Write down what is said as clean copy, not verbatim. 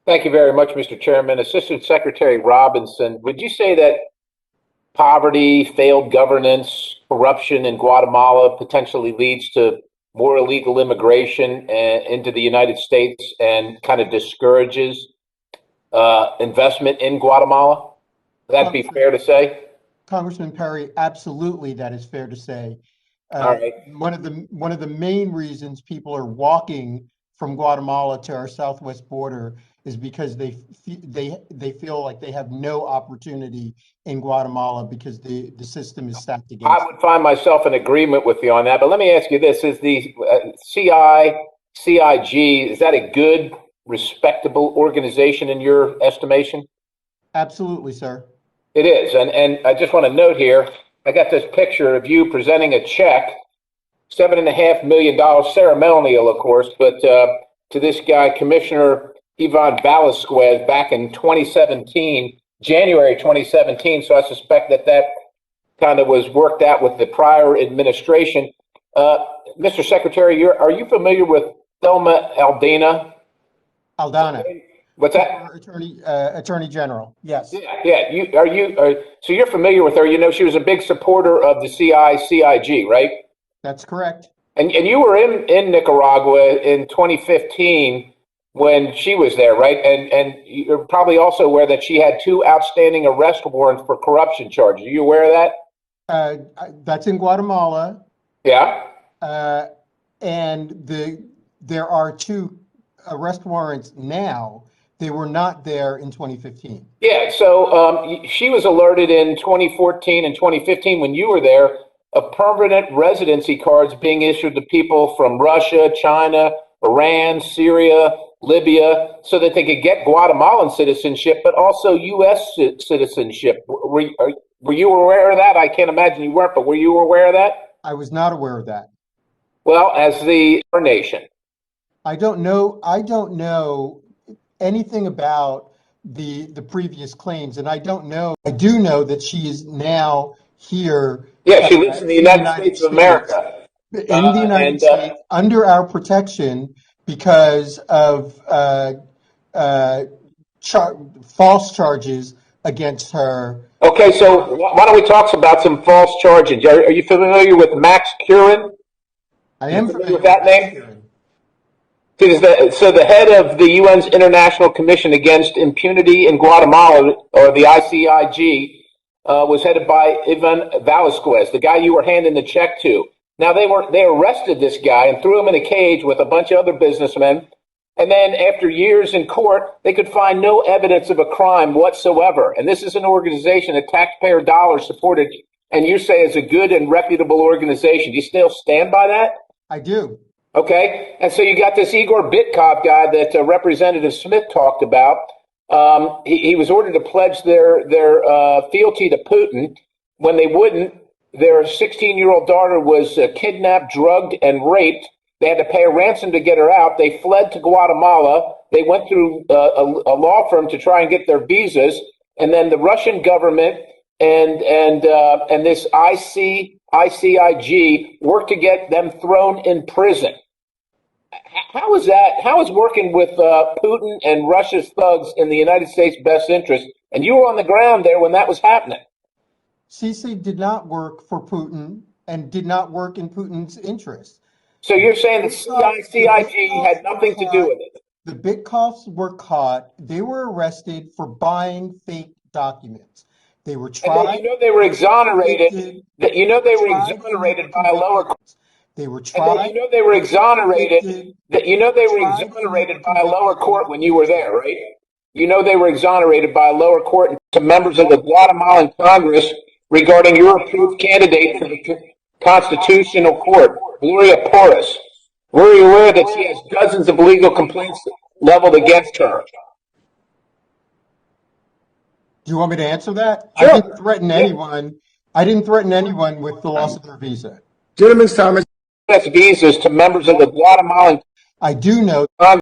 Thank you very much, Mr. Chairman. Assistant Secretary Robinson, would you say that poverty, failed governance, corruption in Guatemala potentially leads to more illegal immigration into the United States and kind of discourages investment in Guatemala? Would that be fair to say? Congressman Perry, absolutely, that is fair to say. All right. One of the main reasons people are walking from Guatemala to our southwest border is because they feel like they have no opportunity in Guatemala because the system is stacked against I would find myself in agreement with you on that. But let me ask you this: is the CICIG, is that a good, respectable organization in your estimation? Absolutely, sir. It is, and I just want to note here, I got this picture of you presenting a check, $7.5 million, ceremonial, of course, but to this guy, Commissioner Ivan Velasquez, back in 2017, January 2017. So I suspect that kind of was worked out with the prior administration. Mr. Secretary, are you familiar with Thelma Aldana? Aldana. What's that? Attorney General. Yes. Yeah. So you're familiar with her? You know, she was a big supporter of the CICIG, right? That's correct. And you were in Nicaragua in 2015 when she was there, right? And you're probably also aware that she had 2 outstanding arrest warrants for corruption charges. Are you aware of that? That's in Guatemala. Yeah. And there are 2 arrest warrants now. They were not there in 2015. Yeah, so she was alerted in 2014 and 2015 when you were there of permanent residency cards being issued to people from Russia, China, Iran, Syria, Libya, so that they could get Guatemalan citizenship, but also U.S. citizenship. Were you aware of that? I can't imagine you weren't, but were you aware of that? I was not aware of that. Well, as our nation. I don't know anything about the previous claims, and I do know that she is now here. Yeah, she lives in the United States of America. In the United States, under our protection because of false charges against her. Okay, so why don't we talk about some false charges? Are you familiar with Max Curran? I am familiar with that name. So the head of the UN's International Commission Against Impunity in Guatemala, or the ICIG, was headed by Ivan Velasquez, the guy you were handing the check to. Now they arrested this guy and threw him in a cage with a bunch of other businessmen. And then after years in court, they could find no evidence of a crime whatsoever. And this is an organization that taxpayer dollars supported, and you say is a good and reputable organization. Do you still stand by that? I do. Okay, and so you got this Igor Bitkov guy that Representative Smith talked about. He was ordered to pledge their fealty to Putin. When they wouldn't, their 16-year-old daughter was kidnapped, drugged, and raped. They had to pay a ransom to get her out. They fled to Guatemala. They went through a law firm to try and get their visas, and then the Russian government and this ICIG worked to get them thrown in prison. How is that? How is working with Putin and Russia's thugs in the United States' best interest? And you were on the ground there when that was happening. CICIG did not work for Putin and did not work in Putin's interest. So you're saying the CICIG had nothing to do with it? The Bitkovs were caught. They were arrested for buying fake documents. They were tried. And they were exonerated. They exonerated by a lower court. They were tried. They were exonerated. They were exonerated by a lower court when you were there, right? They were exonerated by a lower court to members of the Guatemalan Congress regarding your approved candidate for the Constitutional Court, Gloria Porras. Were you aware that she has dozens of legal complaints leveled against her? Do you want me to answer that? Sure. I didn't threaten anyone. I didn't threaten anyone with the loss of their visa. Gentleman's time. Visas to members of the Guatemalan. I do know